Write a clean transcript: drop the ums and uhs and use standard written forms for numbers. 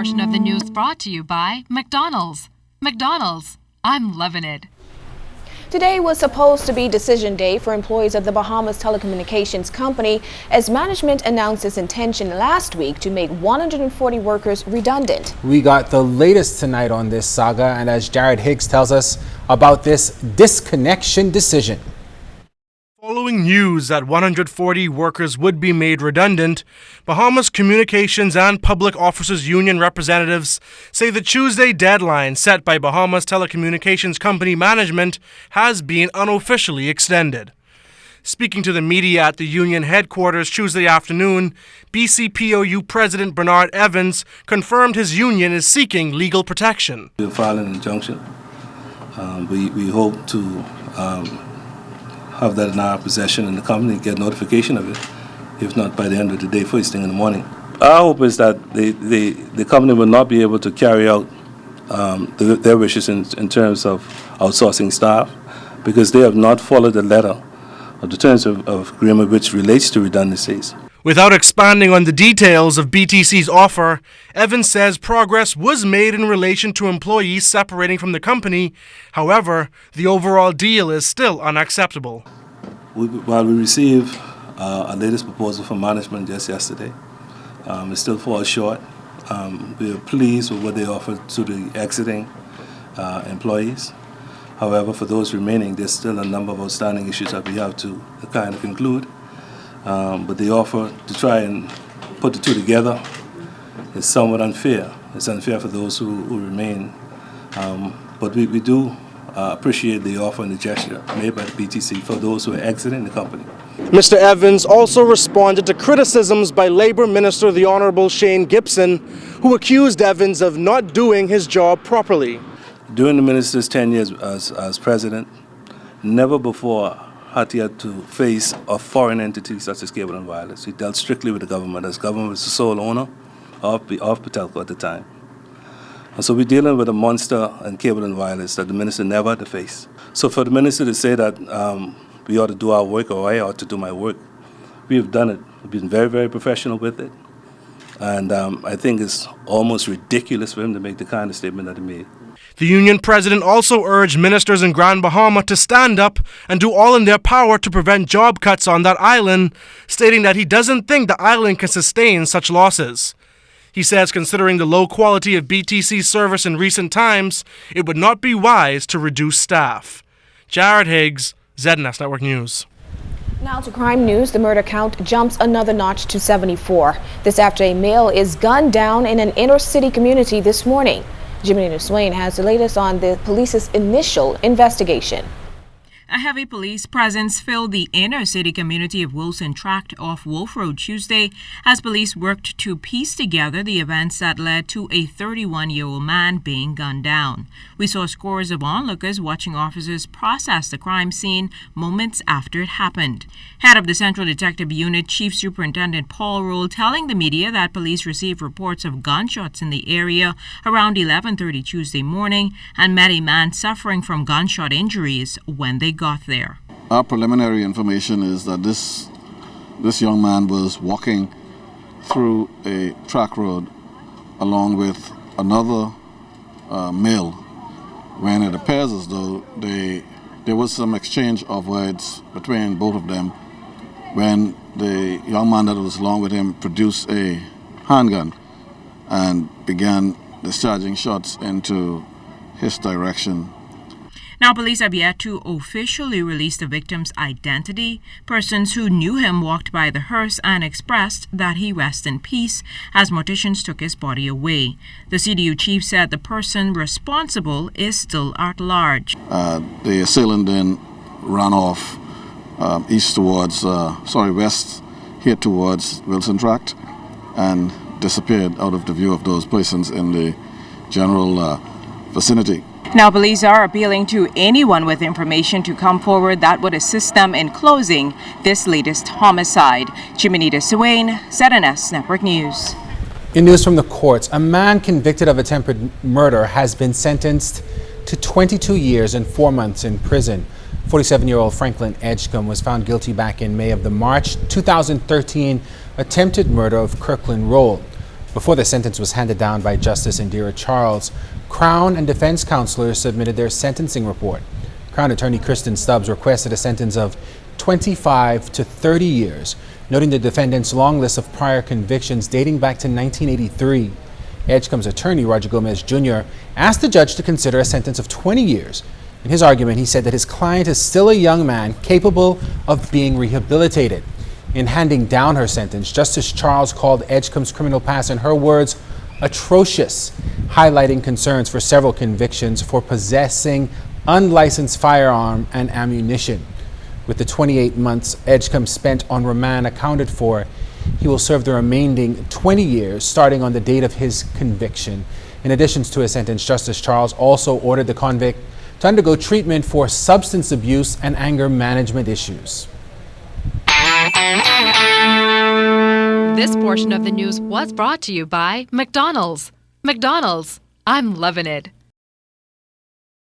portion of the news brought to you by McDonald's. McDonald's, I'm loving it. Today was supposed to be decision day for employees of the Bahamas Telecommunications Company as management announced its intention last week to make 140 workers redundant. We got the latest tonight on this saga, and as Jared Higgs tells us about this disconnection decision. Following news that 140 workers would be made redundant, Bahamas Communications and Public Officers Union representatives say the Tuesday deadline set by Bahamas Telecommunications Company management has been unofficially extended. Speaking to the media at the union headquarters Tuesday afternoon, BCPOU President Bernard Evans confirmed his union is seeking legal protection. We'll file an injunction. We hope to have that in our possession in the company, get notification of it, if not by the end of the day, first thing in the morning. Our hope is that the company will not be able to carry out their wishes in terms of outsourcing staff because they have not followed the letter of the terms of agreement which relates to redundancies. Without expanding on the details of BTC's offer, Evans says progress was made in relation to employees separating from the company. However, the overall deal is still unacceptable. While we received our latest proposal from management just yesterday, it still falls short. We are pleased with what they offered to the exiting employees. However, for those remaining, there's still a number of outstanding issues that we have to kind of conclude. But the offer to try and put the two together is somewhat unfair. It's unfair for those who remain. But we do appreciate the offer and the gesture made by the BTC for those who are exiting the company. Mr. Evans also responded to criticisms by Labor Minister the Honorable Shane Gibson, who accused Evans of not doing his job properly. During the minister's 10 years as president, never before had to face a foreign entity such as Cable and Wireless. He dealt strictly with the government, as government was the sole owner of Pt.2 at the time. And so we're dealing with a monster in Cable and Wireless that the minister never had to face. So for the minister to say that we ought to do our work, or I ought to do my work, we have done it. We've been very, very professional with it. And I think it's almost ridiculous for him to make the kind of statement that he made. The union president also urged ministers in Grand Bahama to stand up and do all in their power to prevent job cuts on that island, stating that he doesn't think the island can sustain such losses. He says considering the low quality of BTC's service in recent times, it would not be wise to reduce staff. Jared Higgs, ZNS Network News. Now to crime news. The murder count jumps another notch to 74. This after a male is gunned down in an inner city community this morning. Jimmy Swain has the latest on the police's initial investigation. A heavy police presence filled the inner city community of Wilson Tract off Wolf Road Tuesday as police worked to piece together the events that led to a 31-year-old man being gunned down. We saw scores of onlookers watching officers process the crime scene moments after it happened. Head of the Central Detective Unit, Chief Superintendent Paul Roll, telling the media that police received reports of gunshots in the area around 11:30 Tuesday morning and met a man suffering from gunshot injuries when they got there. Our preliminary information is that this young man was walking through a track road along with another male when it appears as though there was some exchange of words between both of them when the young man that was along with him produced a handgun and began discharging shots into his direction. Now, police have yet to officially release the victim's identity. Persons who knew him walked by the hearse and expressed that he rest in peace as morticians took his body away. The CDU chief said the person responsible is still at large. The assailant then ran off west here towards Wilson Tract and disappeared out of the view of those persons in the general vicinity. Now, police are appealing to anyone with information to come forward that would assist them in closing this latest homicide. Jimenita Swain, ZNS Network News. In news from the courts, a man convicted of attempted murder has been sentenced to 22 years and 4 months in prison. 47-year-old Franklin Edgecombe was found guilty back in May of the March 2013 attempted murder of Kirkland Roll. Before the sentence was handed down by Justice Indira Charles, Crown and defense counselors submitted their sentencing report. Crown Attorney Kristen Stubbs requested a sentence of 25 to 30 years, noting the defendant's long list of prior convictions dating back to 1983. Edgecombe's attorney, Roger Gomez Jr., asked the judge to consider a sentence of 20 years. In his argument, he said that his client is still a young man capable of being rehabilitated. In handing down her sentence, Justice Charles called Edgecombe's criminal past, in her words, atrocious, highlighting concerns for several convictions for possessing unlicensed firearm and ammunition. With the 28 months Edgecombe spent on remand accounted for, he will serve the remaining 20 years starting on the date of his conviction. In addition to his sentence, Justice Charles also ordered the convict to undergo treatment for substance abuse and anger management issues. This portion of the news was brought to you by McDonald's. McDonald's, I'm loving it.